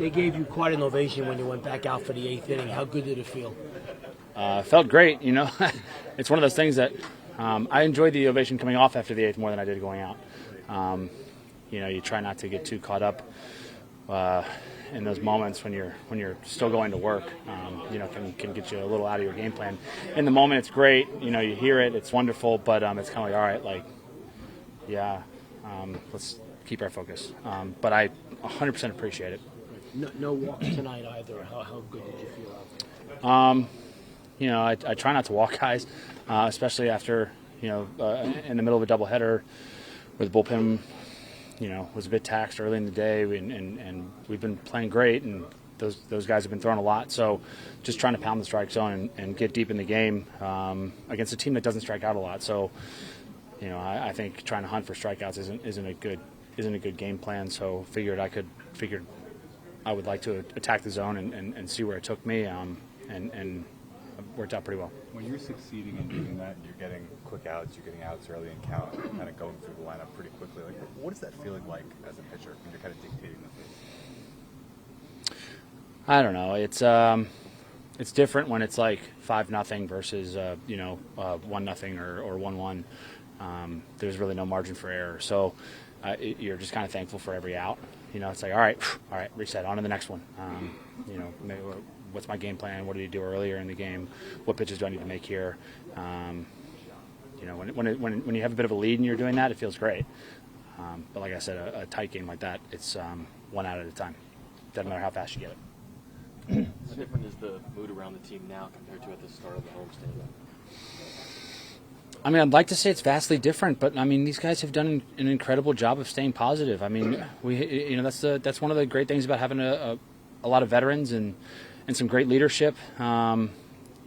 They gave you quite an ovation when you went back out for the eighth inning. How good did it feel? Felt great, you know. It's one of those things that I enjoyed the ovation coming off after the eighth more than I did going out. You know, you try not to get too caught up in those moments when you're still going to work. You know, can get you a little out of your game plan. In the moment, it's great. You know, you hear it, it's wonderful, but it's kind of like, all right, like, yeah, let's keep our focus. But I 100% appreciate it. No walks tonight either. How good did you feel out there? You know, I try not to walk guys, especially after, you know, in the middle of a doubleheader where the bullpen, you know, was a bit taxed early in the day, and we've been playing great, and those guys have been throwing a lot. So just trying to pound the strike zone and get deep in the game against a team that doesn't strike out a lot. So, you know, I think trying to hunt for strikeouts isn't a good game plan. So figured I would like to attack the zone and see where it took me, and worked out pretty well. When you're succeeding in doing that, you're getting quick outs, you're getting outs early in count, and kind of going through the lineup pretty quickly. Like, what is that feeling like as a pitcher when you're kind of dictating the pace? I don't know. It's different when it's like 5-0 versus 1-0 or 1-1. There's really no margin for error, so you're just kind of thankful for every out. You know, it's like all right, reset, on to the next one. You know, maybe, what's my game plan? What did you do earlier in the game? What pitches do I need to make here? You know, when you have a bit of a lead and you're doing that, it feels great. But like I said, a tight game like that, it's one out at a time. Doesn't matter how fast you get it. How different is the mood around the team now compared to at the start of the homestand? I mean, I'd like to say it's vastly different, but I mean, these guys have done an incredible job of staying positive. I mean, that's one of the great things about having a lot of veterans and some great leadership. You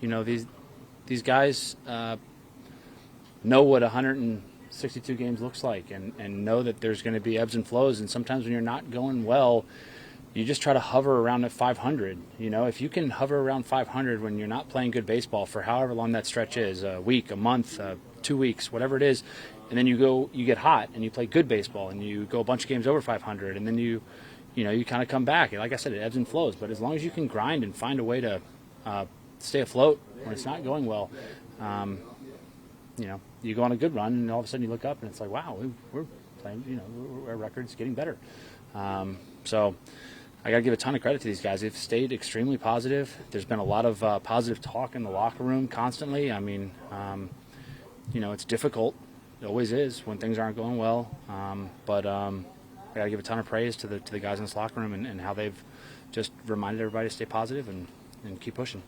know, these guys know what 162 games looks like, and know that there's going to be ebbs and flows. And sometimes when you're not going well, you just try to hover around at 500. You know, if you can hover around 500 when you're not playing good baseball for however long that stretch is, a week, a month, 2 weeks, whatever it is, and then you get hot and you play good baseball and you go a bunch of games over 500, and then you kind of come back. Like I said, it ebbs and flows. But as long as you can grind and find a way to stay afloat when it's not going well, you know, you go on a good run, and all of a sudden you look up and it's like, wow, we're playing. You know, our record's getting better. So I got to give a ton of credit to these guys. They've stayed extremely positive. There's been a lot of positive talk in the locker room constantly. I mean, you know, it's difficult. It always is when things aren't going well. But I got to give a ton of praise to the guys in this locker room and how they've just reminded everybody to stay positive and keep pushing.